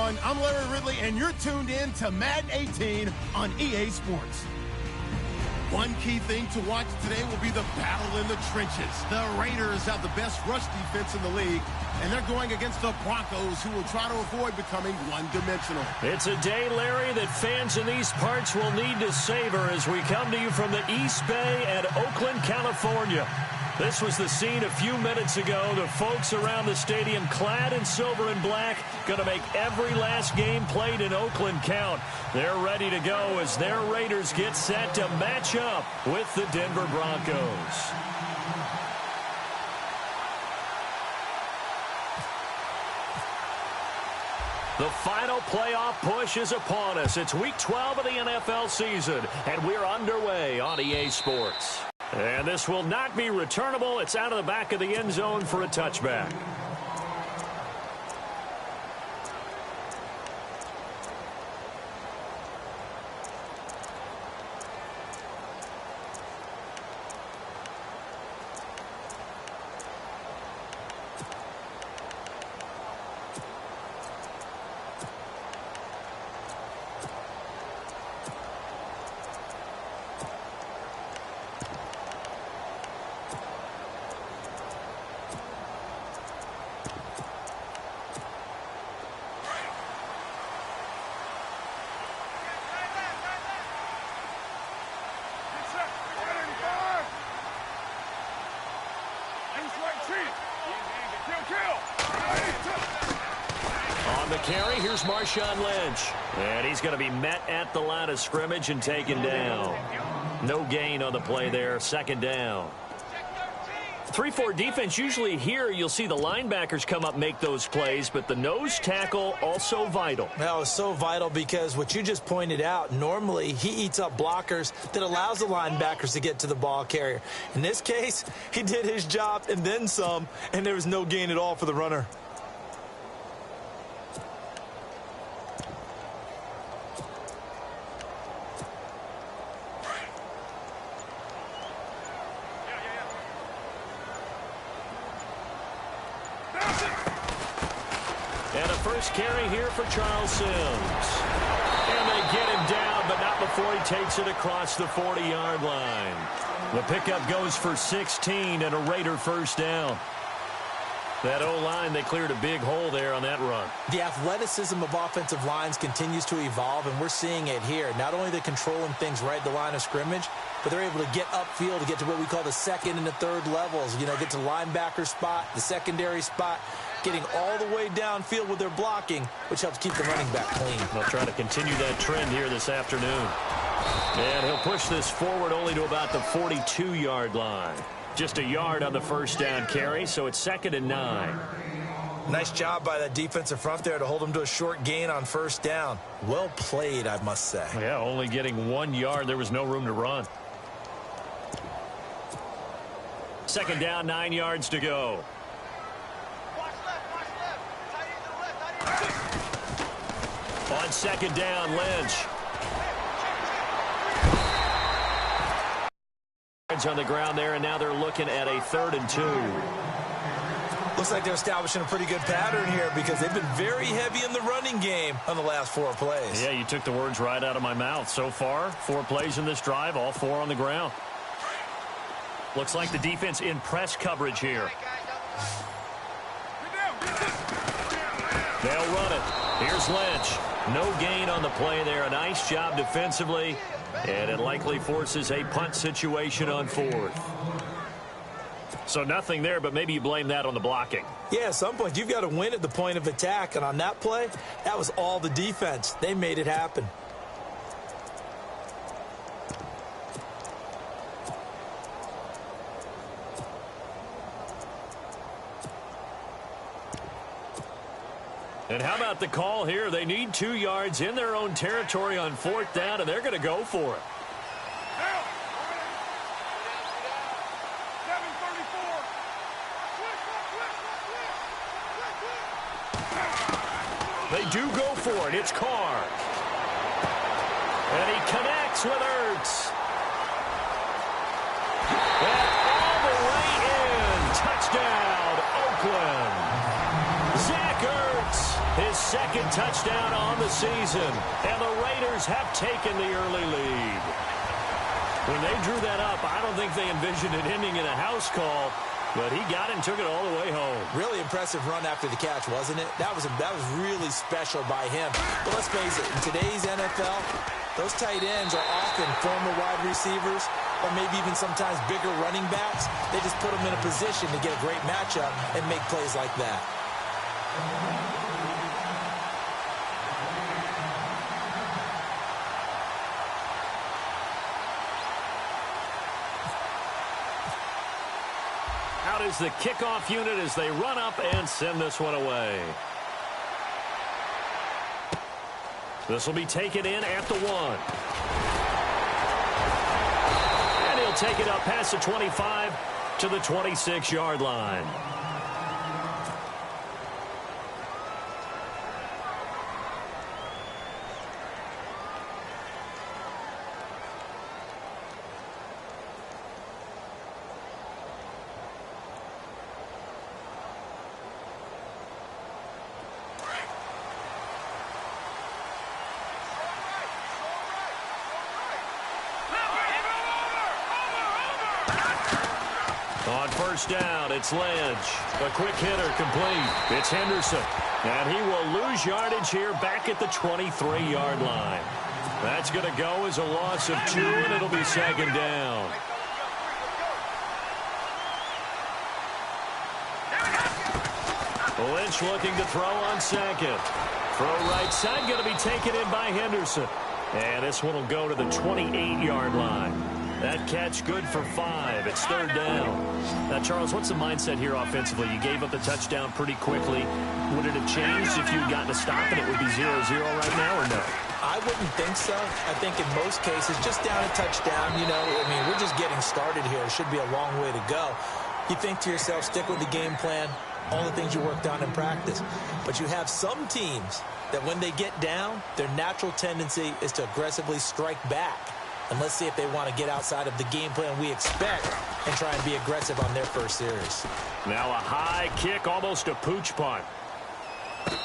everyone. I'm Larry Ridley, and you're tuned in to Madden 18 on EA Sports. One key thing to watch today will be the battle in the trenches. The Raiders have the best rush defense in the league, and they're going against the Broncos, who will try to avoid becoming one-dimensional. It's a day, Larry, that fans in these parts will need to savor as we come to you from the East Bay at Oakland, California. This was the scene a few minutes ago. The folks around the stadium clad in silver and black going to make every last game played in Oakland count. They're ready to go as their Raiders get set to match up with the Denver Broncos. The final playoff push is upon us. It's Week 12 of the NFL season, and we're underway on EA Sports. And this will not be returnable. It's out of the back of the end zone for a touchback. On the carry, here's Marshawn Lynch. And he's going to be met at the line of scrimmage and taken down. No gain on the play there, second down. 3-4 defense, usually here you'll see the linebackers come up make those plays, but the nose tackle also vital. Well, it's so vital because what you just pointed out, normally he eats up blockers that allows the linebackers to get to the ball carrier. In this case, he did his job and then some, and there was no gain at all for the runner. And a first carry here for Charles Sims. And they get him down, but not before he takes it across the 40-yard line. The pickup goes for 16 and a Raider first down. That O-line, they cleared a big hole there on that run. The athleticism of offensive lines continues to evolve, and we're seeing it here. Not only they're controlling things right at the line of scrimmage, but they're able to get upfield to get to what we call the second and the third levels. You know, get to the linebacker spot, the secondary spot, getting all the way downfield with their blocking, which helps keep the running back clean. They'll try to continue that trend here this afternoon. And he'll push this forward only to about the 42-yard line. Just a yard on the first down carry, so it's 2nd and 9. Nice job by that defensive front there to hold him to a short gain on first down. Well played, I must say. Yeah, only getting 1 yard. There was no room to run. 2nd down, 9 yards to go. On 2nd down, Lynch. On the ground there, and now they're looking at a 3rd and 2. Looks like they're establishing a pretty good pattern here because they've been very heavy in the running game on the last 4 plays. Yeah, you took the words right out of my mouth. So far, 4 plays in this drive, all 4 on the ground. Looks like the defense in press coverage here. They'll run it. Here's Lynch. No gain on the play there. A nice job defensively. And it likely forces a punt situation on 4th. So nothing there, but maybe you blame that on the blocking. Yeah, at some point, you've got to win at the point of attack. And on that play, that was all the defense. They made it happen. And how about the call here? They need 2 yards in their own territory on 4th down, and they're going to go for it. They do go for it. It's Carr. And he connects with Ertz. And all the way in. Touchdown, Oakland. Zach Ertz his second touchdown on the season. And the Raiders have taken the early lead. When they drew that up, I don't think they envisioned it ending in a house call. But he got it and took it all the way home. Really impressive run after the catch, wasn't it? That was really special by him. But let's face it, in today's NFL, those tight ends are often former wide receivers or maybe even sometimes bigger running backs. They just put them in a position to get a great matchup and make plays like that. Out is the kickoff unit as they run up and send this one away. This will be taken in at the 1. And he'll take it up past the 25 to the 26-yard line. On first down, it's Lynch. A quick hitter complete. It's Henderson. And he will lose yardage here back at the 23-yard line. That's going to go as a loss of 2, and it'll be second down. Lynch looking to throw on second. Throw right side, going to be taken in by Henderson. And this one will go to the 28-yard line. That catch good for 5. It's third down. Now, Charles, what's the mindset here offensively? You gave up the touchdown pretty quickly. Would it have changed if you had gotten a stop and it would be 0-0 right now, or no? I wouldn't think so. I think in most cases, just down a touchdown, we're just getting started here. It should be a long way to go. You think to yourself, stick with the game plan, all the things you worked on in practice. But you have some teams that when they get down, their natural tendency is to aggressively strike back. And let's see if they want to get outside of the game plan we expect and try and be aggressive on their first series. Now a high kick, almost a pooch punt.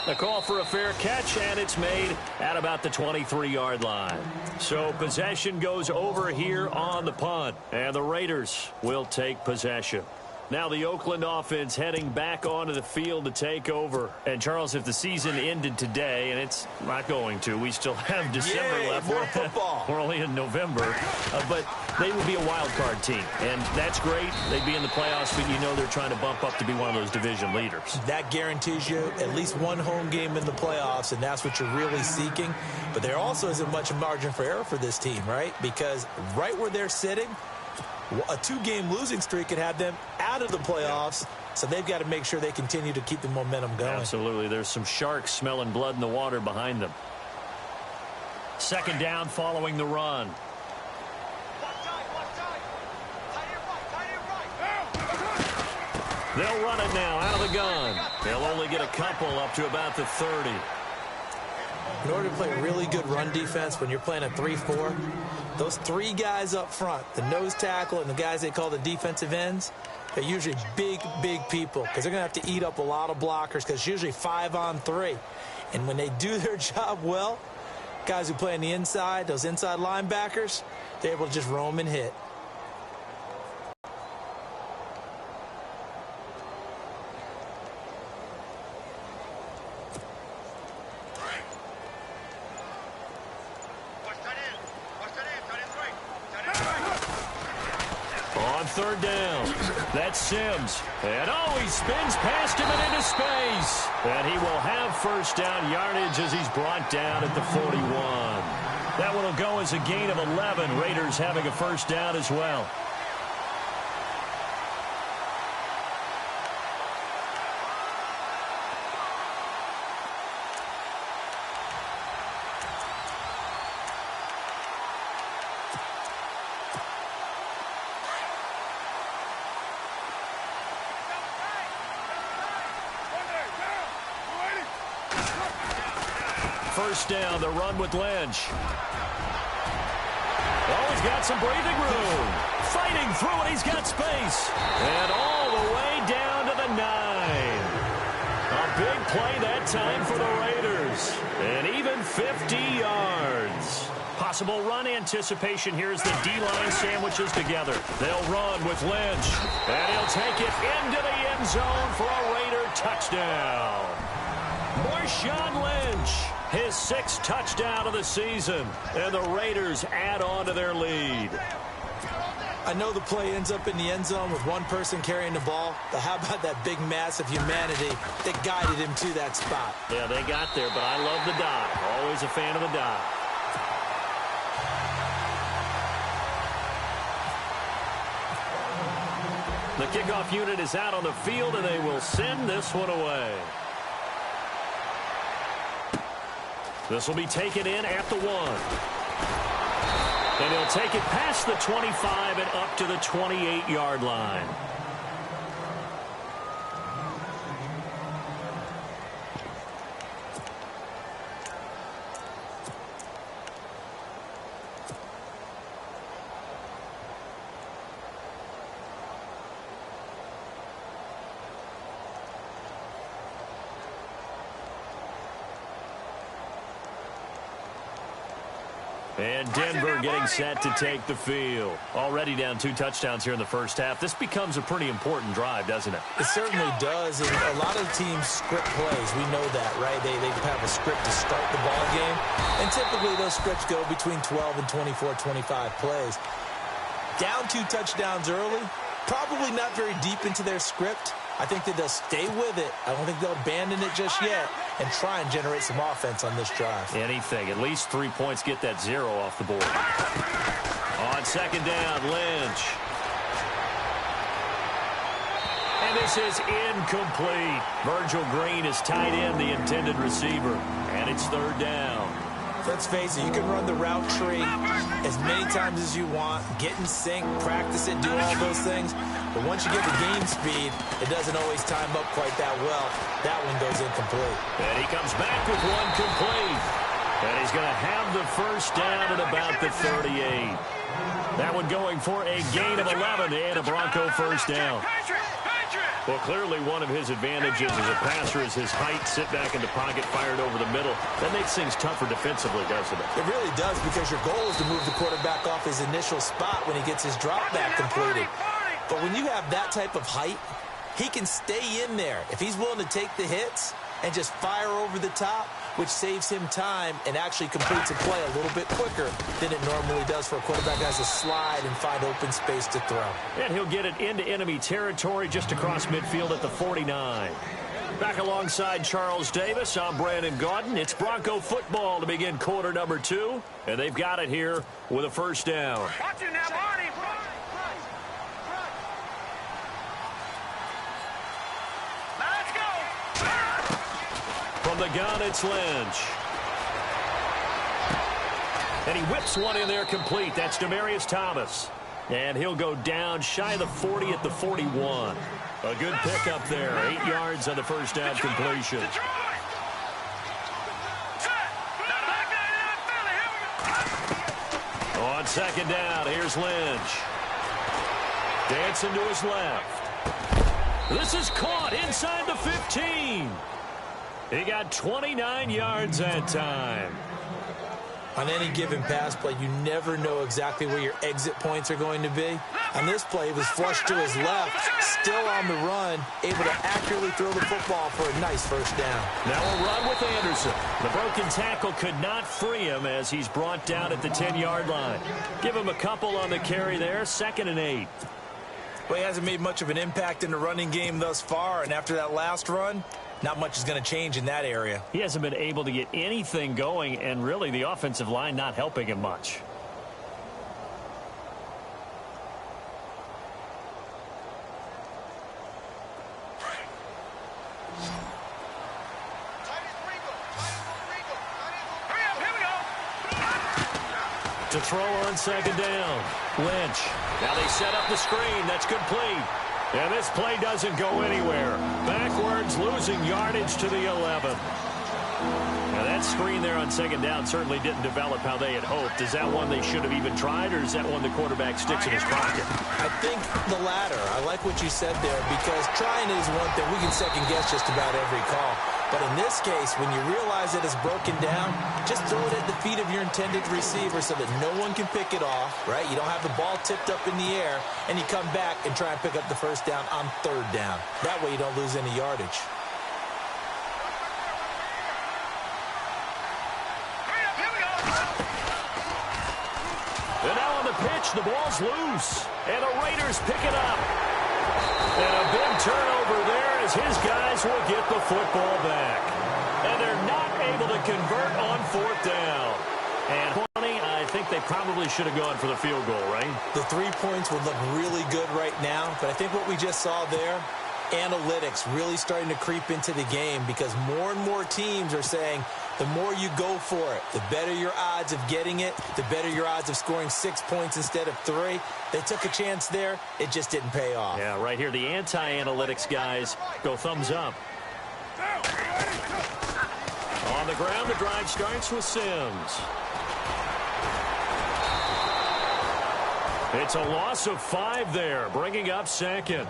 The call for a fair catch, and it's made at about the 23-yard line. So possession goes over here on the punt, and the Raiders will take possession. Now the Oakland offense heading back onto the field to take over. And, Charles, if the season ended today, and it's not going to, we still have December left. More football. We're only in November. But they would be a wild card team, and that's great. They'd be in the playoffs, but you know they're trying to bump up to be one of those division leaders. That guarantees you at least one home game in the playoffs, and that's what you're really seeking. But there also isn't much margin for error for this team, right? Because right where they're sitting, a 2-game losing streak could have them out of the playoffs, so they've got to make sure they continue to keep the momentum going. Absolutely. There's some sharks smelling blood in the water behind them. Second down following the run. They'll run it now out of the gun. They'll only get a couple up to about the 30. In order to play really good run defense when you're playing a 3-4, those 3 guys up front, the nose tackle and the guys they call the defensive ends, they're usually big, big people because they're going to have to eat up a lot of blockers because it's usually 5-on-3. And when they do their job well, guys who play on the inside, those inside linebackers, they're able to just roam and hit. Third down. That's Sims. And he spins past him and into space. And he will have first down yardage as he's brought down at the 41. That one will go as a gain of 11. Raiders having a first down as well. First down, the run with Lynch. Oh, he's got some breathing room. Fighting through it, he's got space. And all the way down to the 9. A big play that time for the Raiders. And even 50 yards. Possible run anticipation here as the D-line sandwiches together. They'll run with Lynch. And he'll take it into the end zone for a Raider touchdown. Marshawn Lynch, his 6th touchdown of the season. And the Raiders add on to their lead. I know the play ends up in the end zone with one person carrying the ball, but how about that big mass of humanity that guided him to that spot? Yeah, they got there, but I love the dive. Always a fan of the dive. The kickoff unit is out on the field, and they will send this one away. This will be taken in at the 1. And he'll take it past the 25 and up to the 28-yard line. And Denver getting set to take the field. Already down 2 touchdowns here in the first half. This becomes a pretty important drive, doesn't it? It certainly does. And a lot of teams script plays. We know that, right? They have a script to start the ball game. And typically those scripts go between 12 and 24, 25 plays. Down 2 touchdowns early. Probably not very deep into their script. I think that they'll stay with it. I don't think they'll abandon it just yet and try and generate some offense on this drive. Anything. At least 3 points, get that 0 off the board. On second down, Lynch. And this is incomplete. Virgil Green is tied in, the intended receiver. And it's 3rd down. Let's face it, you can run the route tree as many times as you want, get in sync, practice it, do all those things. But once you get the game speed, it doesn't always time up quite that well. That one goes incomplete. And he comes back with one complete. And he's going to have the first down at about the 38. That one going for a gain of 11 and a Bronco first down. Well, clearly one of his advantages as a passer is his height, sit back in the pocket, fired over the middle. That makes things tougher defensively, doesn't it? It really does, because your goal is to move the quarterback off his initial spot when he gets his drop back completed. But when you have that type of height, he can stay in there. If he's willing to take the hits and just fire over the top, which saves him time and actually completes a play a little bit quicker than it normally does for a quarterback that has to slide and find open space to throw. And he'll get it into enemy territory just across midfield at the 49. Back alongside Charles Davis, I'm Brandon Gaudin. It's Bronco football to begin quarter number 2, and they've got it here with a first down. Watch it now, Marty. From the gun, it's Lynch. And he whips one in there complete. That's Demaryius Thomas. And he'll go down shy of the 40 at the 41. A good pickup there. 8 yards on the first down completion. On second down, here's Lynch. Dancing to his left. This is caught inside the 15. He got 29 yards that time. On any given pass play, you never know exactly where your exit points are going to be. On this play, it was flushed to his left, still on the run, able to accurately throw the football for a nice first down. Now a run with Anderson. The broken tackle could not free him as he's brought down at the 10-yard line. Give him a couple on the carry there, 2nd and 8. Well, he hasn't made much of an impact in the running game thus far, and after that last run, not much is going to change in that area. He hasn't been able to get anything going, and really the offensive line not helping him much. To throw on second down. Lynch. Now they set up the screen. That's complete. And this play doesn't go anywhere. Backwards, losing yardage to the 11. Now that screen there on second down certainly didn't develop how they had hoped. Is that one they should have even tried, or is that one the quarterback sticks in his pocket? I think the latter. I like what you said there, because trying is one thing. We can second guess just about every call. But in this case, when you realize that it's broken down, just throw it at the feet of your intended receiver so that no one can pick it off, right? You don't have the ball tipped up in the air, and you come back and try and pick up the first down on third down. That way you don't lose any yardage. And now on the pitch, the ball's loose. And the Raiders pick it up. And a big turnover there as his guys will get the football back. And they're not able to convert on fourth down. And 20, I think they probably should have gone for the field goal, right? The 3 points would look really good right now, but I think what we just saw there, analytics really starting to creep into the game because more and more teams are saying the more you go for it, the better your odds of getting it, the better your odds of scoring 6 points instead of 3. They took a chance there. It just didn't pay off. Yeah, right here, the anti-analytics guys go thumbs up. On the ground, the drive starts with Sims. It's a loss of 5 there, bringing up second.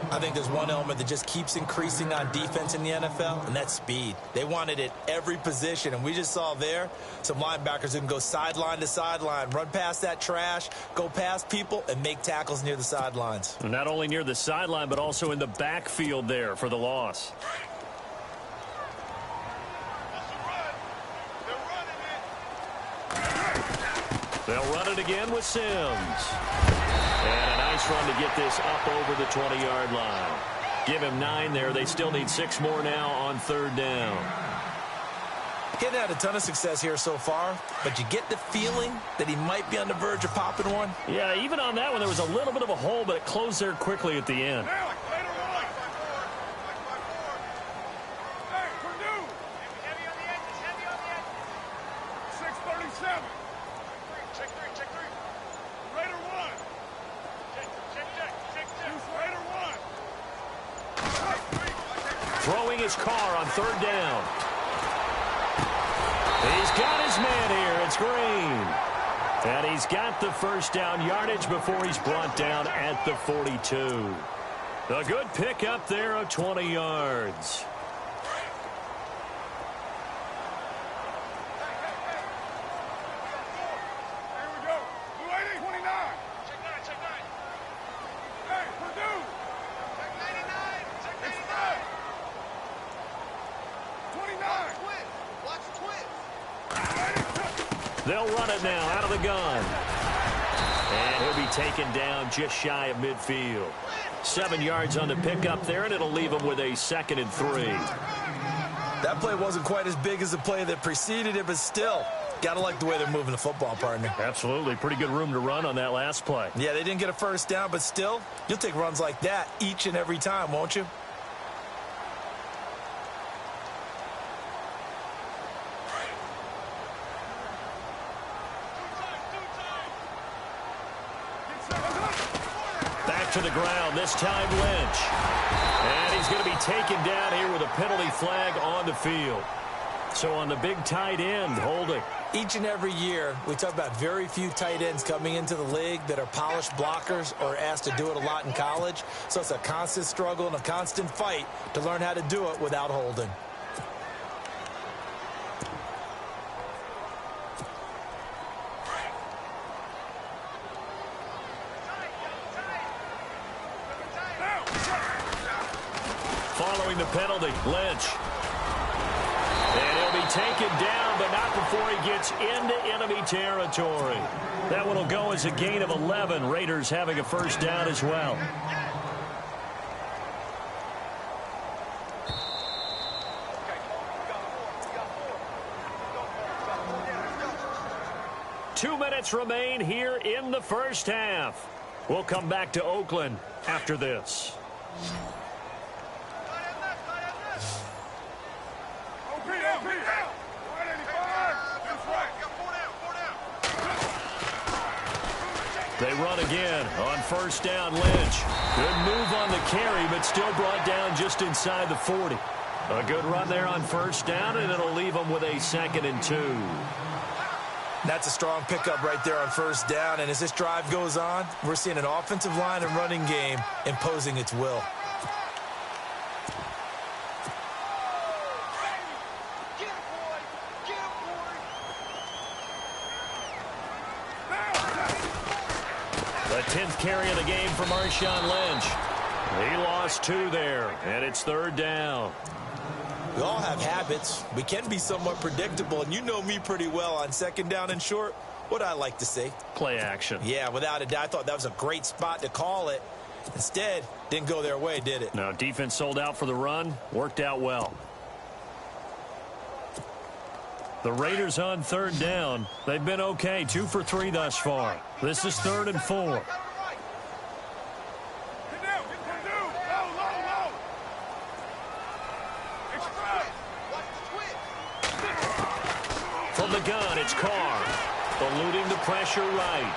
I think there's one element that just keeps increasing on defense in the NFL, and that's speed. They want it at every position, and we just saw there some linebackers who can go sideline to sideline, run past that trash, go past people, and make tackles near the sidelines. Not only near the sideline, but also in the backfield there for the loss. They'll run it again with Sims. And a nice run to get this up over the 20-yard line. Give him 9 there. They still need 6 more now on third down. Getting had a ton of success here so far, but you get the feeling that he might be on the verge of popping one. Yeah, even on that one, there was a little bit of a hole, but it closed there quickly at the end. Throwing his car on third down. He's got his man here. It's Green. And he's got the first down yardage before he's brought down at the 42. A good pickup there of 20 yards. They'll run it now out of the gun. And he'll be taken down just shy of midfield. 7 yards on the pickup there, and it'll leave him with a 2nd and 3. That play wasn't quite as big as the play that preceded it, but still, got to like the way they're moving the football, partner. Absolutely. Pretty good room to run on that last play. Yeah, they didn't get a first down, but still, you'll take runs like that each and every time, won't you? To the ground, this time Lynch. And he's going to be taken down here with a penalty flag on the field. So on the big tight end, holding. Each and every year, we talk about very few tight ends coming into the league that are polished blockers or asked to do it a lot in college. So it's a constant struggle and a constant fight to learn how to do it without holding. Following the penalty, Lynch. And he'll be taken down, but not before he gets into enemy territory. That one will go as a gain of 11. Raiders having a first down as well. Two minutes remain here in the first half. We'll come back to Oakland after this. They run again on first down, Lynch. Good move on the carry, but still brought down just inside the 40. A good run there on first down, and it'll leave them with a 2nd and 2. That's a strong pickup right there on first down, and as this drive goes on, we're seeing an offensive line and running game imposing its will. The 10th carry of the game for Marshawn Lynch. He lost 2 there, and it's 3rd down. We all have habits. We can be somewhat predictable, and you know me pretty well on 2nd down and short. What I like to say? Play action. Yeah, without a doubt. I thought that was a great spot to call it. Instead, didn't go their way, did it? No, defense sold out for the run. Worked out well. The Raiders on 3rd down. They've been okay. 2 for 3 thus far. This is 3rd and 4. From the gun, it's Carr. Eluding the pressure right.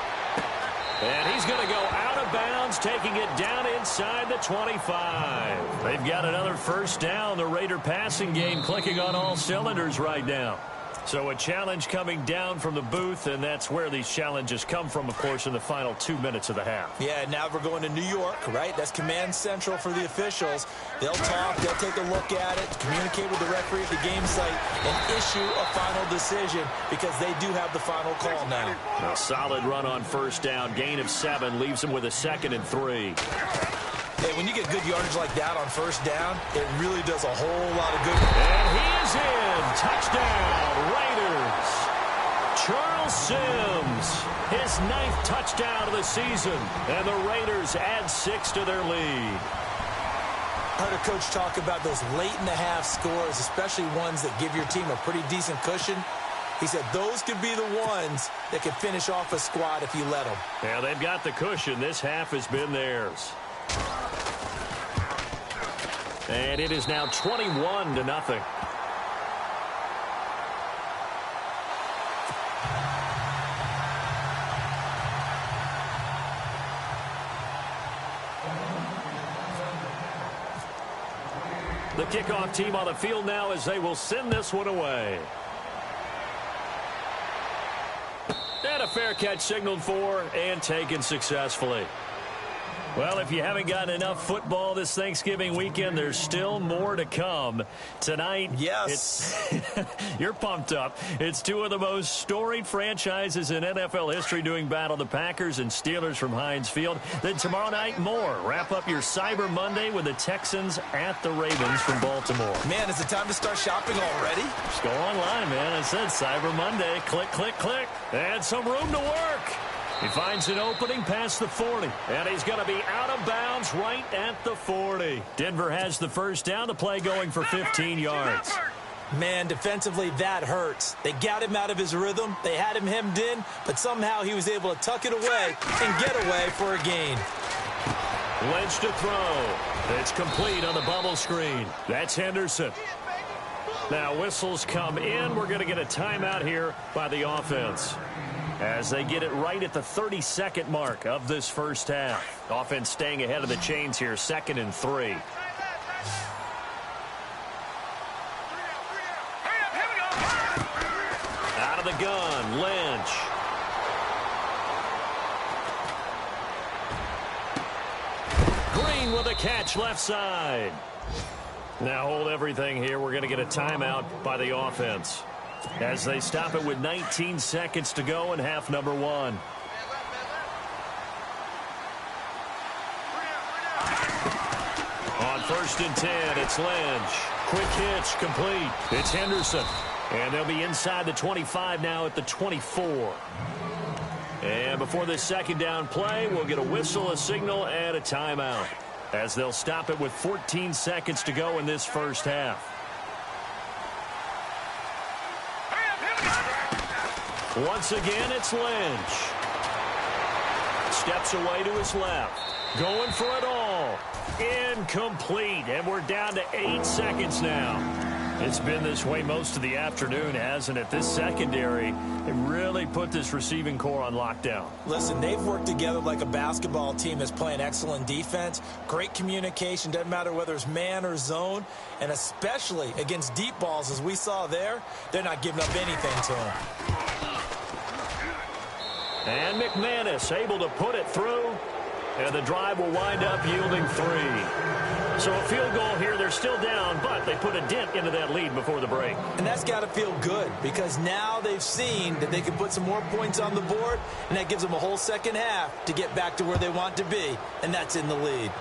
And he's going to go out of bounds, taking it down inside the 25. They've got another 1st down. The Raider passing game clicking on all cylinders right now. So a challenge coming down from the booth, and that's where these challenges come from, of course, in the final 2 minutes of the half. Yeah, now we're going to New York, right? That's command central for the officials. They'll talk, they'll take a look at it, communicate with the referee at the game site, and issue a final decision because they do have the final call now. A solid run on 1st down. Gain of 7 leaves them with a 2nd and 3. Hey, when you get good yardage like that on 1st down, it really does a whole lot of good. And he is in. Touchdown, Raiders. Charles Sims, his 9th touchdown of the season. And the Raiders add 6 to their lead. I heard a coach talk about those late-in-the-half scores, especially ones that give your team a pretty decent cushion. He said those could be the ones that could finish off a squad if you let them. Yeah, they've got the cushion. This half has been theirs. And it is now 21-0. The kickoff team on the field now as they will send this one away. And a fair catch signaled for and taken successfully. Well, if you haven't gotten enough football this Thanksgiving weekend, there's still more to come. Tonight, yes, you're pumped up. It's 2 of the most storied franchises in NFL history doing battle, the Packers and Steelers from Heinz Field. Then tomorrow night, more. Wrap up your Cyber Monday with the Texans at the Ravens from Baltimore. Man, is it time to start shopping already? Just go online, man. I said Cyber Monday. Click, click, click. And some room to work. He finds an opening past the 40, and he's going to be out of bounds right at the 40. Denver has the 1st down, the play going for 15 yards. Man, defensively, that hurts. They got him out of his rhythm. They had him hemmed in, but somehow he was able to tuck it away and get away for a gain. Lynch to throw. It's complete on the bubble screen. That's Henderson. Now whistles come in. We're going to get a timeout here by the offense, as they get it right at the 32nd mark of this 1st half. Offense staying ahead of the chains here, 2nd and 3. Out of the gun, Lynch. Green with a catch left side. Now hold everything here. We're going to get a timeout by the offense, as they stop it with 19 seconds to go in half number 1. On 1st and 10, it's Lynch. Quick hitch, complete. It's Henderson. And they'll be inside the 25 now at the 24. And before this 2nd down play, we'll get a whistle, a signal, and a timeout, as they'll stop it with 14 seconds to go in this 1st half. Once again, it's Lynch. Steps away to his left. Going for it all. Incomplete. And we're down to 8 seconds now. It's been this way most of the afternoon, hasn't it? This secondary, they really put this receiving core on lockdown. Listen, they've worked together like a basketball team that's playing excellent defense. Great communication. Doesn't matter whether it's man or zone. And especially against deep balls, as we saw there, they're not giving up anything to them. And McManus able to put it through. And the drive will wind up yielding 3. So a field goal here. They're still down, but they put a dent into that lead before the break. And that's got to feel good because now they've seen that they can put some more points on the board, and that gives them a whole second half to get back to where they want to be, and that's in the lead.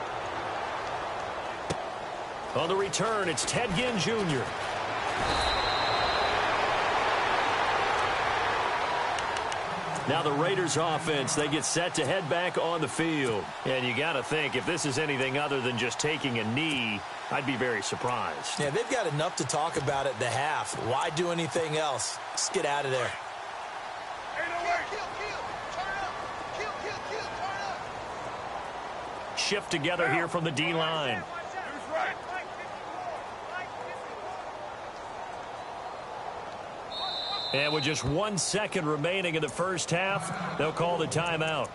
On the return, it's Ted Ginn Jr. Now the Raiders offense, they get set to head back on the field. And you got to think, if this is anything other than just taking a knee, I'd be very surprised. Yeah, they've got enough to talk about at the half. Why do anything else? Let's get out of there. Shift together here from the D-line. And with just 1 second remaining in the first half, they'll call the timeout.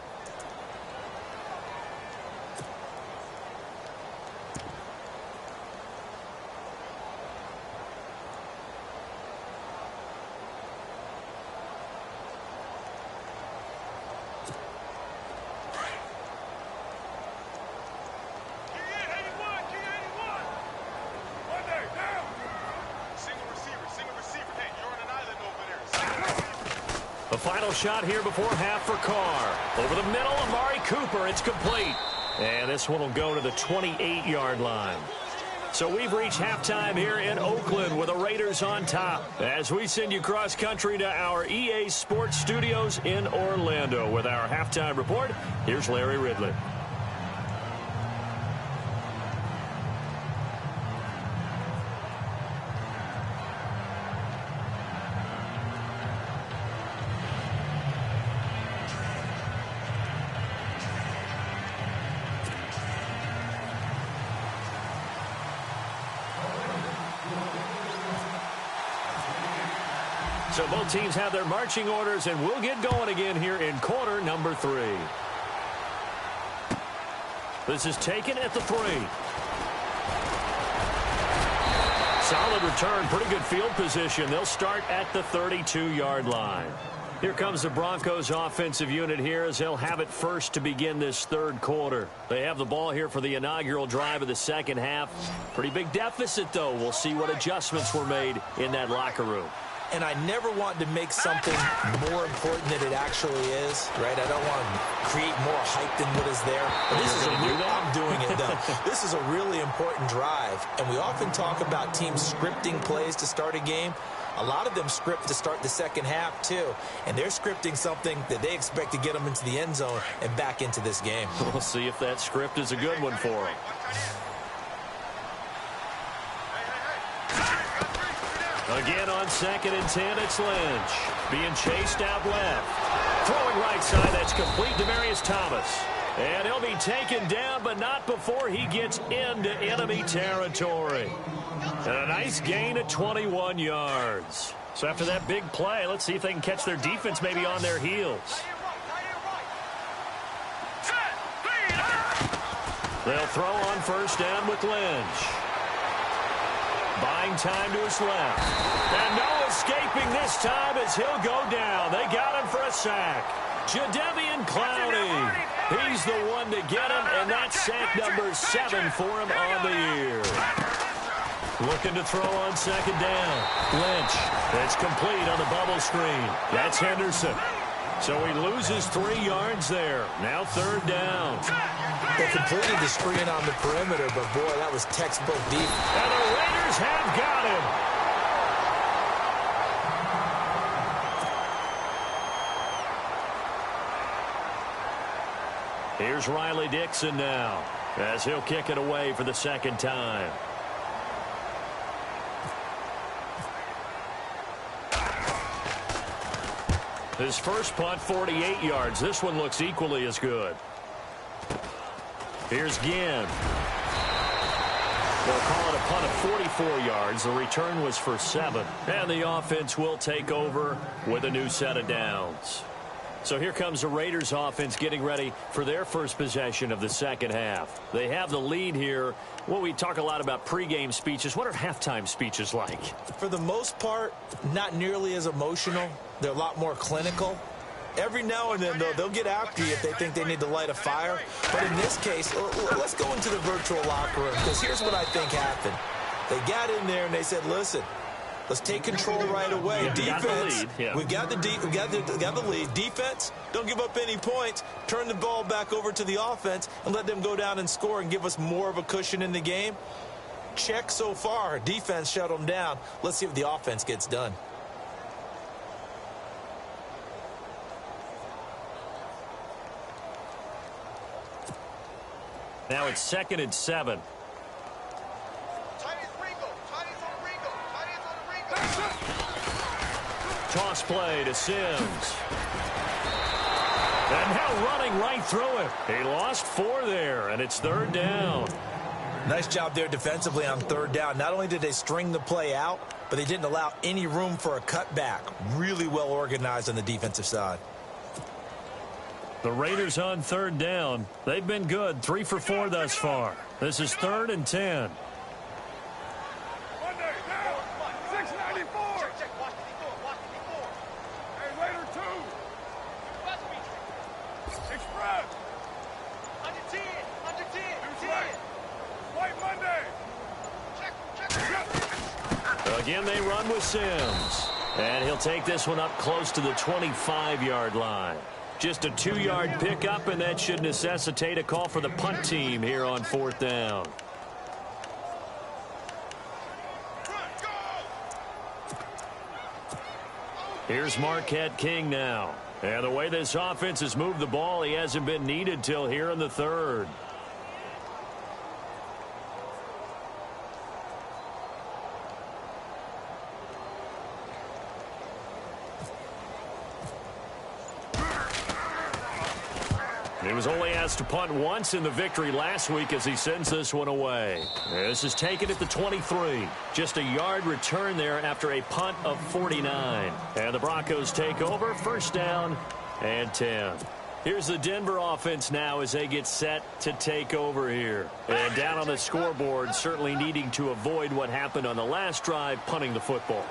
The final shot here before half for Carr. Over the middle, Amari Cooper. It's complete. And this one will go to the 28-yard line. So we've reached halftime here in Oakland with the Raiders on top. As we send you cross-country to our EA Sports Studios in Orlando with our halftime report, here's Larry Ridley. So both teams have their marching orders, and we'll get going again here in quarter number 3. This is taken at the 3. Solid return, pretty good field position. They'll start at the 32-yard line. Here comes the Broncos offensive unit here as they'll have it first to begin this third quarter. They have the ball here for the inaugural drive of the second half. Pretty big deficit, though. We'll see what adjustments were made in that locker room. And I never want to make something more important than it actually is, right? I don't want to create more hype than what is there. But this is I'm doing it, though. This is a really important drive. And we often talk about teams scripting plays to start a game. A lot of them script to start the second half, too. And they're scripting something that they expect to get them into the end zone and back into this game. We'll see if that script is a good one for them. Again on 2nd and 10, it's Lynch. Being chased out left. Throwing right side, that's complete to Demaryius Thomas. And he'll be taken down, but not before he gets into enemy territory. And a nice gain of 21 yards. So after that big play, let's see if they can catch their defense maybe on their heels. They'll throw on first down with Lynch. Buying time to his left. And no escaping this time as he'll go down. They got him for a sack. Jadeveon Clowney. He's the one to get him, and that's sack number 7 for him on the year. Looking to throw on second down. Lynch. That's complete on the bubble screen. That's Henderson. So he loses 3 yards there. Now third down. They completed the screen on the perimeter, but boy, that was textbook deep. And the Raiders have got him. Here's Riley Dixon now as he'll kick it away for the second time. His first punt, 48 yards. This one looks equally as good. Here's Ginn. They'll call it a punt of 44 yards. The return was for 7. And the offense will take over with a new set of downs. So here comes the Raiders offense getting ready for their first possession of the second half. They have the lead here. Well, we talk a lot about pregame speeches. What are halftime speeches like? For the most part, not nearly as emotional. They're a lot more clinical. Every now and then, though, they'll get after you if they think they need to light a fire. But in this case, let's go into the virtual locker room, because here's what I think happened. They got in there and they said, listen, let's take control right away. Defense, we've got the lead. Defense, don't give up any points. Turn the ball back over to the offense and let them go down and score and give us more of a cushion in the game. Check so far. Defense shut them down. Let's see if the offense gets done. Now it's 2nd and 7. Toss play to Sims. And now running right through it. He lost 4 there, and it's 3rd down. Nice job there defensively on 3rd down. Not only did they string the play out, but they didn't allow any room for a cutback. Really well organized on the defensive side. The Raiders on 3rd down. They've been good, 3 for 4 thus far. This is 3rd and 10. Again, they run with Sims. And he'll take this one up close to the 25-yard line. Just a 2-yard pickup, and that should necessitate a call for the punt team here on 4th down. Here's Marquette King now. And the way this offense has moved the ball, he hasn't been needed till here in the 3rd. He was only asked to punt once in the victory last week as he sends this one away. This is taken at the 23. Just a yard return there after a punt of 49. And the Broncos take over, 1st down and 10. Here's the Denver offense now as they get set to take over here. And down on the scoreboard, certainly needing to avoid what happened on the last drive, punting the football.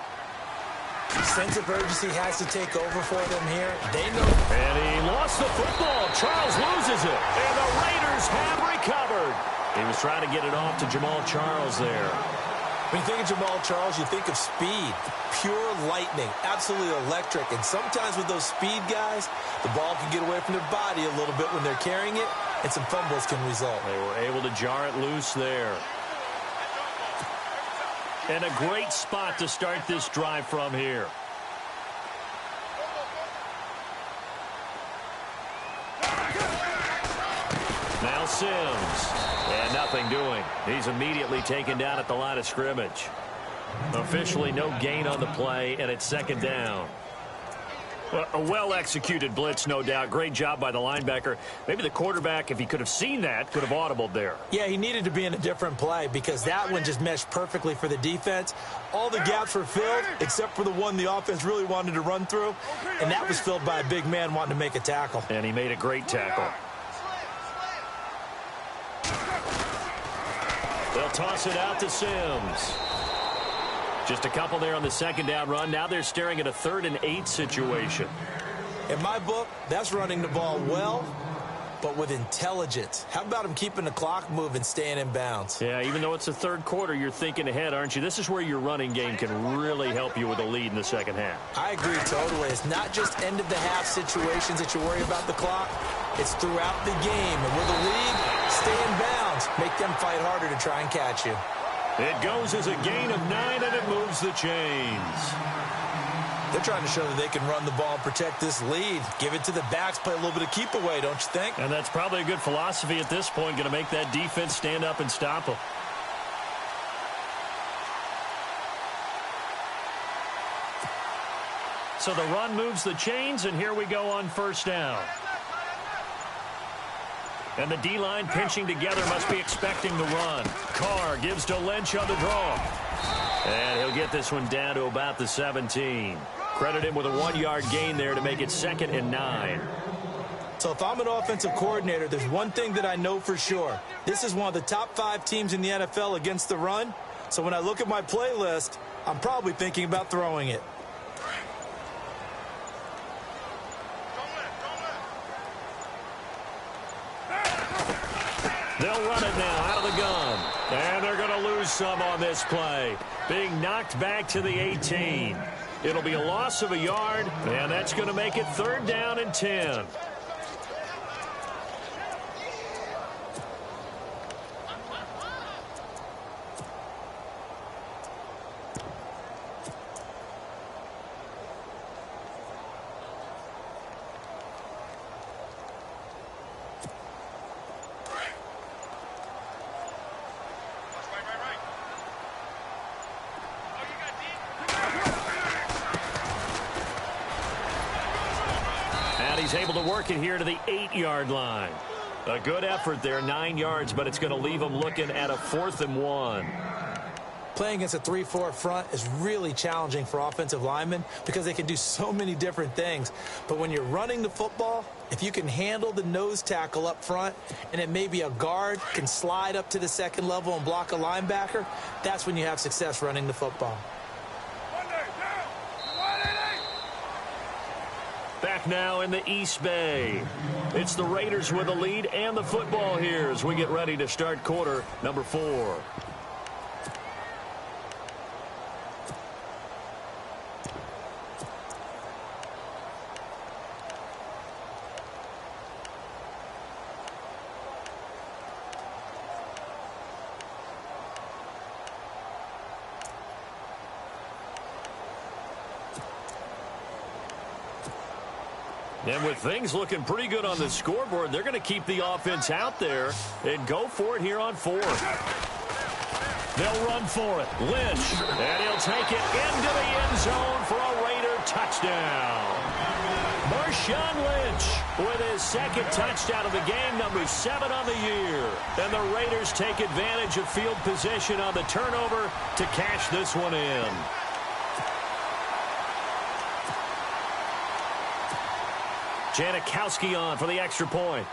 Sense of urgency has to take over for them here. They know. And he lost the football. Charles loses it. And the Raiders have recovered. He was trying to get it off to Jamal Charles there. When you think of Jamal Charles, you think of speed. Pure lightning. Absolutely electric. And sometimes with those speed guys, the ball can get away from their body a little bit when they're carrying it, and some fumbles can result. They were able to jar it loose there. And a great spot to start this drive from here. Now Sims. And nothing doing. He's immediately taken down at the line of scrimmage. Officially no gain on the play, and it's 2nd down. Well, a well-executed blitz, no doubt. Great job by the linebacker. Maybe the quarterback, if he could have seen that, could have audibled there. Yeah, he needed to be in a different play because that one just meshed perfectly for the defense. All the gaps were filled except for the one the offense really wanted to run through, and that was filled by a big man wanting to make a tackle. And he made a great tackle. They'll toss it out to Sims. Just a couple there on the 2nd down run. Now they're staring at a 3rd and 8 situation. In my book, that's running the ball well, but with intelligence. How about him keeping the clock moving, staying in bounds? Yeah, even though it's the 3rd quarter, you're thinking ahead, aren't you? This is where your running game can really help you with a lead in the 2nd half. I agree totally. It's not just end-of-the-half situations that you worry about the clock. It's throughout the game. And with a lead, stay in bounds. Make them fight harder to try and catch you. It goes as a gain of 9, and it moves the chains. They're trying to show that they can run the ball and protect this lead. Give it to the backs, play a little bit of keep away, don't you think? And that's probably a good philosophy at this point, going to make that defense stand up and stop them. So the run moves the chains, and here we go on 1st down. And the D-line pinching together must be expecting the run. Carr gives to Lynch on the draw. And he'll get this one down to about the 17. Credit him with a 1-yard gain there to make it 2nd and 9. So if I'm an offensive coordinator, there's one thing that I know for sure. This is one of the top 5 teams in the NFL against the run. So when I look at my playlist, I'm probably thinking about throwing it. They'll run it now out of the gun. And they're going to lose some on this play. Being knocked back to the 18. It'll be a loss of a yard, and that's going to make it 3rd down and 10. He's able to work it here to the 8-yard line. A good effort there, 9 yards, but it's going to leave him looking at a 4th and 1. Playing against a 3-4 front is really challenging for offensive linemen because they can do so many different things. But when you're running the football, if you can handle the nose tackle up front and it may be a guard can slide up to the 2nd level and block a linebacker, that's when you have success running the football. Back now in the East Bay. It's the Raiders with the lead and the football here as we get ready to start quarter number 4. And with things looking pretty good on the scoreboard, they're going to keep the offense out there and go for it here on 4th. They'll run for it. Lynch. And he'll take it into the end zone for a Raider touchdown. Marshawn Lynch with his 2nd touchdown of the game, number 7 on the year. And the Raiders take advantage of field position on the turnover to cash this one in. Janikowski on for the extra point.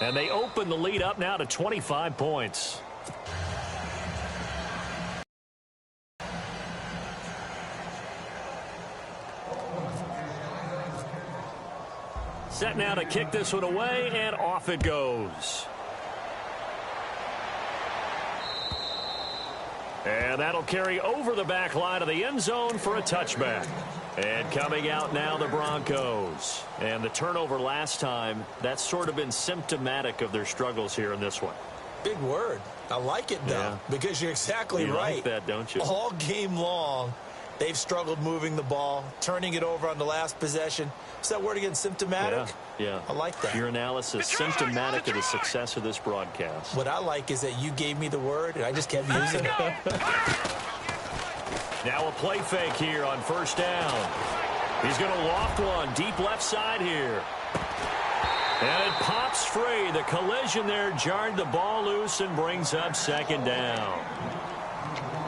And they open the lead up now to 25 points. Set now to kick this one away, and off it goes. And that'll carry over the back line of the end zone for a touchback. And coming out now, the Broncos. And the turnover last time, that's sort of been symptomatic of their struggles here in this one. Big word. I like it, though, because you're exactly right. You like that, don't you? All game long, they've struggled moving the ball, turning it over on the last possession. Is that word again, symptomatic? Yeah. I like that. Your analysis, symptomatic of the success of this broadcast. What I like is that you gave me the word, and I just kept using it. Now a play fake here on 1st down. He's going to loft one deep left side here. And it pops free. The collision there jarred the ball loose and brings up 2nd down.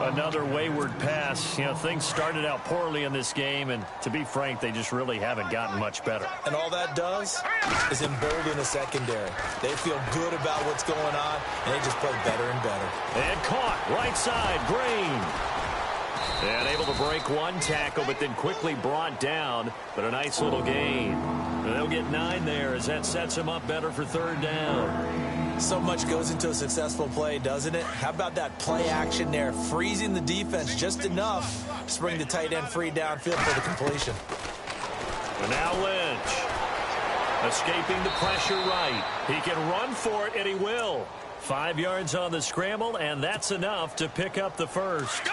Another wayward pass. You know, things started out poorly in this game, and to be frank, they just really haven't gotten much better. And all that does is embolden the secondary. They feel good about what's going on, and they just play better and better. And caught right side, Green. And able to break one tackle, but then quickly brought down. But a nice little gain. And they'll get 9 there as that sets them up better for 3rd down. So much goes into a successful play, doesn't it? How about that play action there, freezing the defense just enough to bring the tight end free downfield for the completion. And now Lynch, escaping the pressure right. He can run for it, and he will. 5 yards on the scramble, and that's enough to pick up the 1st.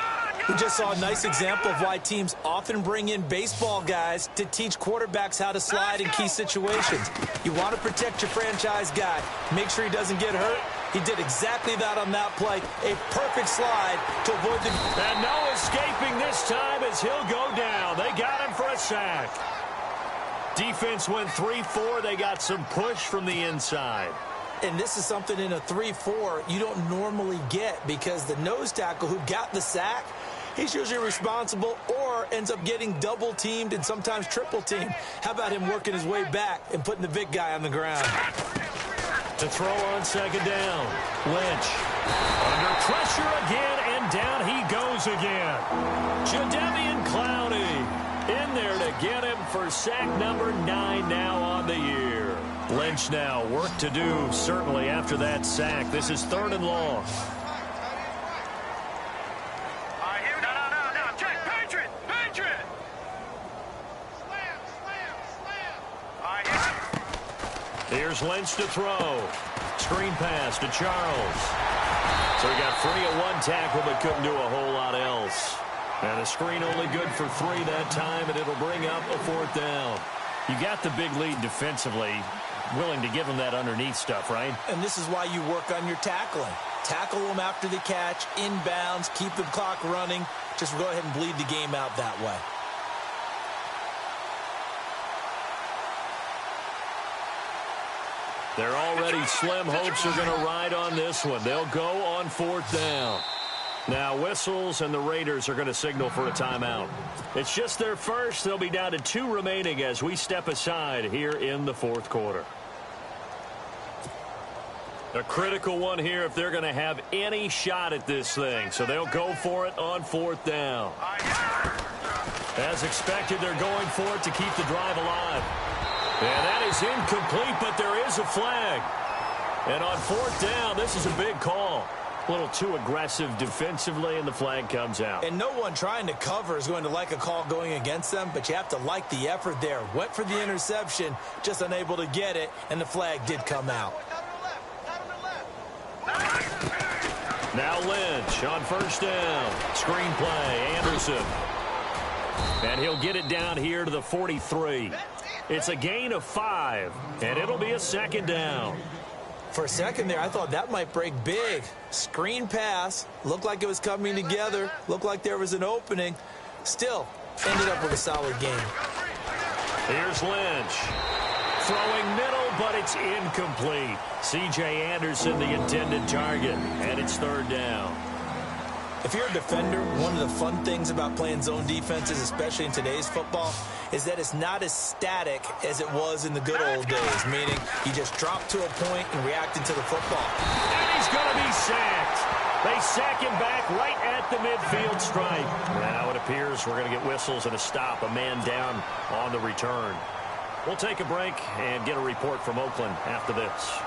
We just saw a nice example of why teams often bring in baseball guys to teach quarterbacks how to slide in key situations. You want to protect your franchise guy. Make sure he doesn't get hurt. He did exactly that on that play. A perfect slide to avoid the... And no escaping this time as he'll go down. They got him for a sack. Defense went 3-4. They got some push from the inside. And this is something in a 3-4 you don't normally get because the nose tackle who got the sack, he's usually responsible or ends up getting double-teamed and sometimes triple-teamed. How about him working his way back and putting the big guy on the ground? To throw on 2nd down. Lynch under pressure again, and down he goes again. Jadeveon Clowney. In there to get him for sack number 9 now on the year. Lynch now, work to do, certainly, after that sack. This is 3rd and long. Here's Lynch to throw. Screen pass to Charles. So he got free of 1 tackle, but couldn't do a whole lot else. And a screen only good for 3 that time, and it'll bring up a 4th down. You got the big lead defensively, willing to give them that underneath stuff, right? And this is why you work on your tackling. Tackle them after the catch, inbounds, keep the clock running. Just go ahead and bleed the game out that way. They're already slim hopes are going to ride on this one. They'll go on 4th down. Now whistles, and the Raiders are going to signal for a timeout. It's just their first. They'll be down to 2 remaining as we step aside here in the 4th quarter. A critical one here if they're going to have any shot at this thing. So they'll go for it on 4th down. As expected, they're going for it to keep the drive alive. And that is incomplete, but there is a flag. And on 4th down, this is a big call. A little too aggressive defensively, and the flag comes out. And no one trying to cover is going to like a call going against them, but you have to like the effort there. Went for the interception, just unable to get it, and the flag did come out. Now Lynch on 1st down. Screen play, Anderson. And he'll get it down here to the 43. It's a gain of 5, and it'll be a 2nd down. For a second there, I thought that might break big. Screen pass. Looked like it was coming together. Looked like there was an opening. Still, ended up with a solid game. Here's Lynch. Throwing middle, but it's incomplete. C.J. Anderson, the intended target, and it's 3rd down. If you're a defender, one of the fun things about playing zone defenses, especially in today's football, is that it's not as static as it was in the good old days, meaning you just drop to a point and react into the football. And he's going to be sacked. They sack him back right at the midfield stripe. Now it appears we're going to get whistles and a stop, a man down on the return. We'll take a break and get a report from Oakland after this.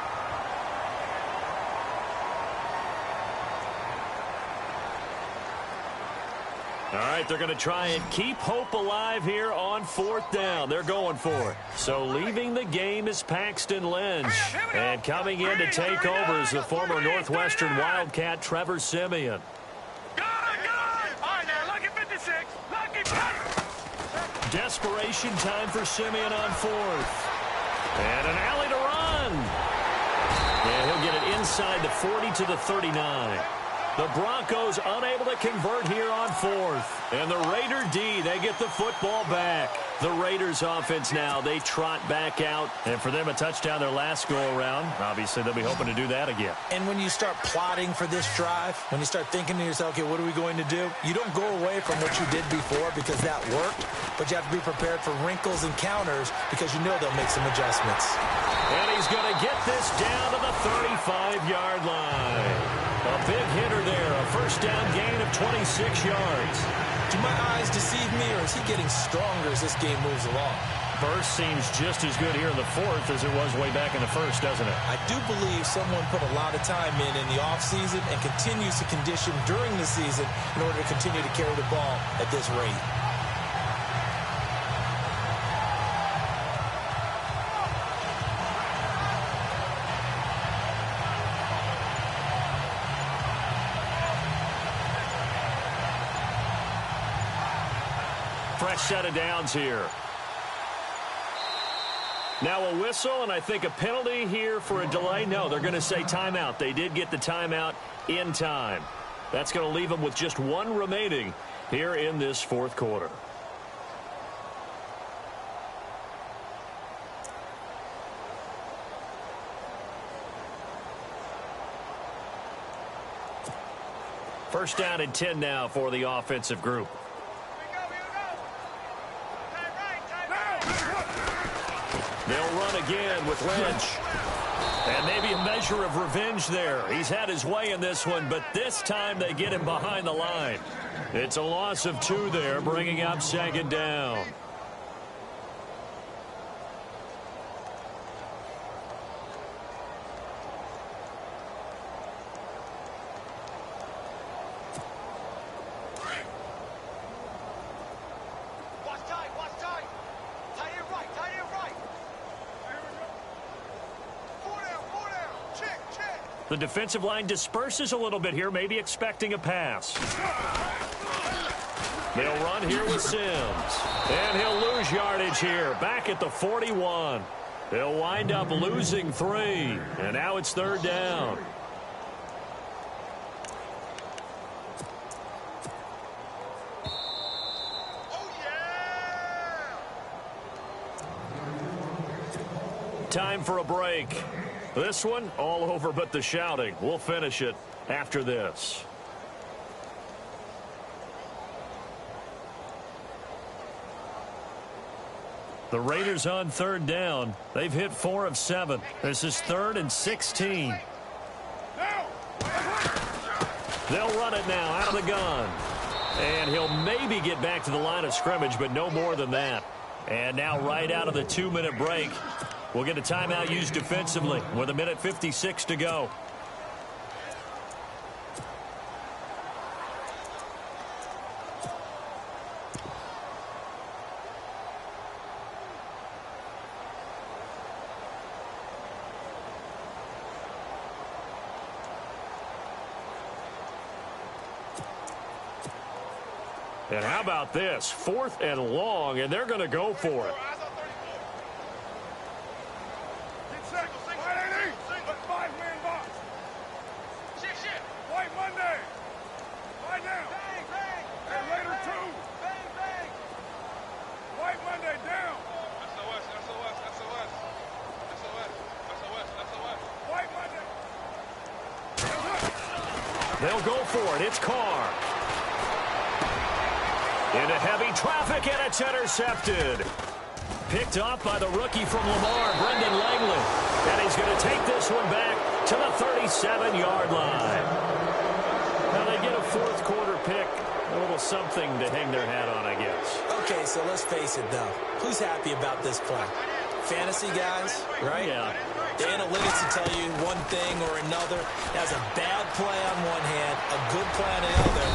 All right, they're going to try and keep hope alive here on 4th down. They're going for it. So leaving the game is Paxton Lynch. And coming in to take over is the former Northwestern Wildcat, Trevor Siemian. Desperation time for Siemian on 4th. And an alley to run. And he'll get it inside the 40 to the 39. The Broncos unable to convert here on 4th. And the Raider D, they get the football back. The Raiders offense now, they trot back out. And for them, a touchdown their last go-around. Obviously, they'll be hoping to do that again. And when you start plotting for this drive, when you start thinking to yourself, okay, what are we going to do? You don't go away from what you did before because that worked. But you have to be prepared for wrinkles and counters because you know they'll make some adjustments. And he's going to get this down to the 35-yard line. A big hitter there, a 1st down gain of 26 yards. Do my eyes deceive me, or is he getting stronger as this game moves along? Burst seems just as good here in the 4th as it was way back in the 1st, doesn't it? I do believe someone put a lot of time in the offseason and continues to condition during the season in order to continue to carry the ball at this rate. Fresh set of downs here. Now a whistle, and I think a penalty here for a delay. No, they're going to say timeout. They did get the timeout in time. That's going to leave them with just 1 remaining here in this 4th quarter. First down and 10 now for the offensive group. They'll run again with Lynch. And maybe a measure of revenge there. He's had his way in this one, but this time they get him behind the line. It's a loss of 2 there, bringing up 2nd down. The defensive line disperses a little bit here, maybe expecting a pass. They'll run here with Sims. And he'll lose yardage here, back at the 41. They'll wind up losing 3. And now it's 3rd down. Time for a break. This one, all over but the shouting. We'll finish it after this. The Raiders on 3rd down. They've hit 4 of 7. This is 3rd and 16. They'll run it now out of the gun. And he'll maybe get back to the line of scrimmage, but no more than that. And now right out of the 2-minute break, we'll get a timeout used defensively with 1:56 to go. And how about this? 4th and long, and they're going to go for it. They'll go for it. It's Carr. Into heavy traffic, and it's intercepted. Picked off by the rookie from Lamar, Brendan Langley. And he's going to take this one back to the 37-yard line. Now they get a 4th quarter pick. A little something to hang their hat on, I guess. Okay, so let's face it, though. Who's happy about this play? Fantasy guys, right? Yeah. The analytics will tell you one thing or another. That's a bad play on one hand, a good play on the other.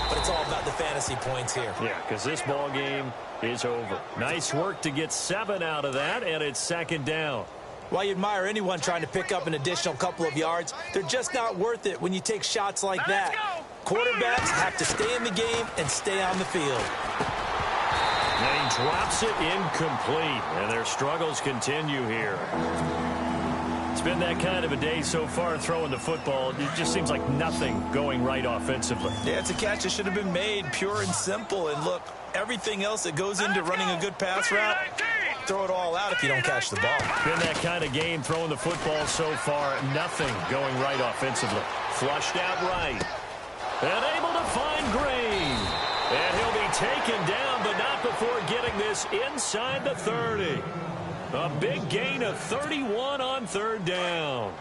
But it's all about the fantasy points here. Yeah, because this ball game is over. Nice work to get 7 out of that, and it's 2nd down. While you admire anyone trying to pick up an additional couple of yards, they're just not worth it when you take shots like that. Quarterbacks have to stay in the game and stay on the field. And he drops it incomplete, and their struggles continue here. It's been that kind of a day so far throwing the football. It just seems like nothing going right offensively. Yeah, it's a catch that should have been made, pure and simple. And look, everything else that goes into running a good pass route, throw it all out if you don't catch the ball. Been that kind of game throwing the football so far. Nothing going right offensively. Flushed out right. And able to find Green. And he'll be taken down, but not before getting this inside the 30. A big gain of 31 on 3rd down.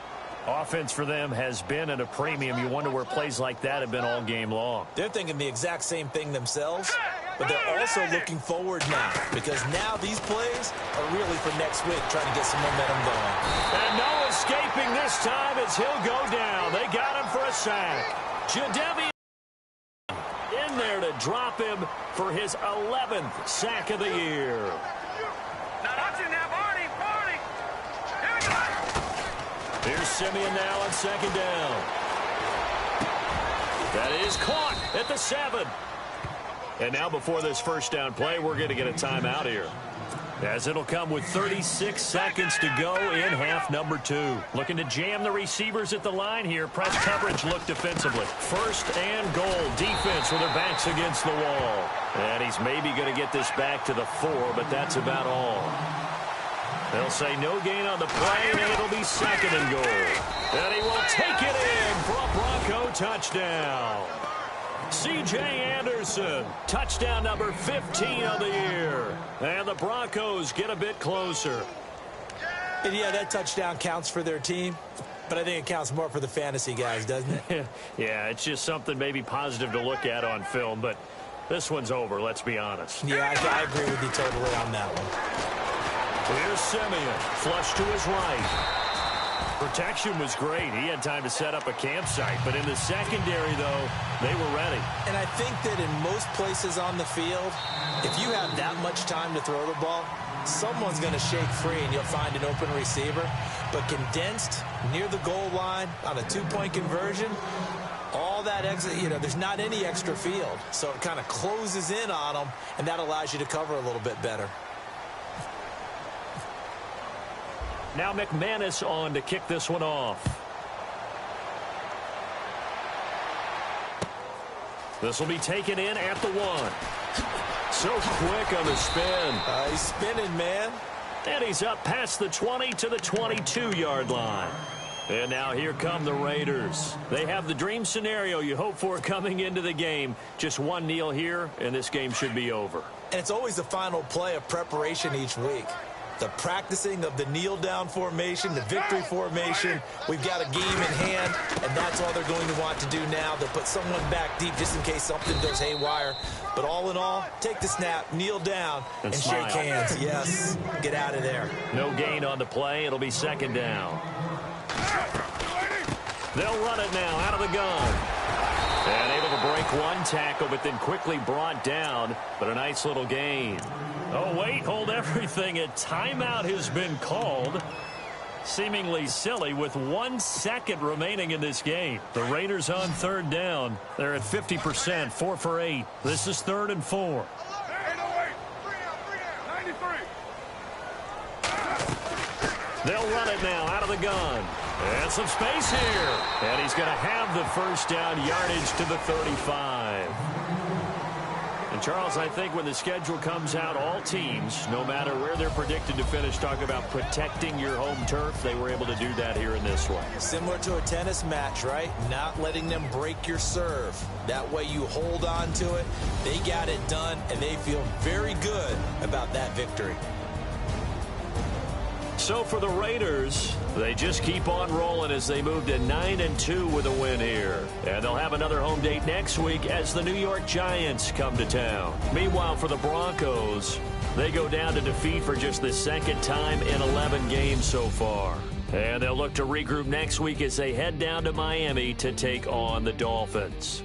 Offense for them has been at a premium. You wonder where plays like that have been all game long. They're thinking the exact same thing themselves, but they're also looking forward now because now these plays are really for next week, trying to get some momentum going. And no escaping this time as he'll go down. They got him for a sack. Jadeveon in there to drop him for his 11th sack of the year. Here's Simeon now on 2nd down. That is caught at the 7. And now before this 1st down play, we're going to get a timeout here. As it'll come with 36 seconds to go in half number 2. Looking to jam the receivers at the line here. Press coverage look defensively. 1st and goal. Defense with their backs against the wall. And he's maybe going to get this back to the 4, but that's about all. They'll say no gain on the play, and it'll be 2nd and goal. And he will take it in for a Bronco touchdown. C.J. Anderson, touchdown number 15 of the year. And the Broncos get a bit closer. And yeah, that touchdown counts for their team, but I think it counts more for the fantasy guys, doesn't it? Yeah, it's just something maybe positive to look at on film, but this one's over, let's be honest. Yeah, I agree with you totally on that one. Here's Simeon, flush to his right. Protection was great. He had time to set up a campsite, but in the secondary, though, they were ready. And I think that in most places on the field, if you have that much time to throw the ball, someone's going to shake free and you'll find an open receiver. But condensed near the goal line on a two-point conversion, all that extra, there's not any extra field. So it kind of closes in on them, and that allows you to cover a little bit better. Now McManus on to kick this one off. This will be taken in at the 1. So quick on the spin. He's spinning, man. And he's up past the 20 to the 22-yard line. And now here come the Raiders. They have the dream scenario you hope for coming into the game. Just one kneel here, and this game should be over. And it's always the final play of preparation each week. The practicing of the kneel-down formation, the victory formation. We've got a game in hand, and that's all they're going to want to do now. They'll put someone back deep just in case something goes haywire. But all in all, take the snap, kneel down, and shake hands. Yes, get out of there. No gain on the play. It'll be second down. They'll run it now out of the gun. And able to break one tackle, but then quickly brought down. But a nice little gain. Oh, wait, hold everything. A timeout has been called. Seemingly silly with 1 second remaining in this game. The Raiders on third down. They're at 50%, 4 for 8. This is 3rd and 4. They'll run it now out of the gun. And some space here. And he's going to have the first down, yardage to the 35. And, Charles, I think when the schedule comes out, all teams, no matter where they're predicted to finish, talk about protecting your home turf. They were able to do that here in this one. Similar to a tennis match, right? Not letting them break your serve. That way you hold on to it. They got it done, and they feel very good about that victory. So for the Raiders, they just keep on rolling as they move to 9-2 with a win here. And they'll have another home date next week as the New York Giants come to town. Meanwhile, for the Broncos, they go down to defeat for just the second time in 11 games so far. And they'll look to regroup next week as they head down to Miami to take on the Dolphins.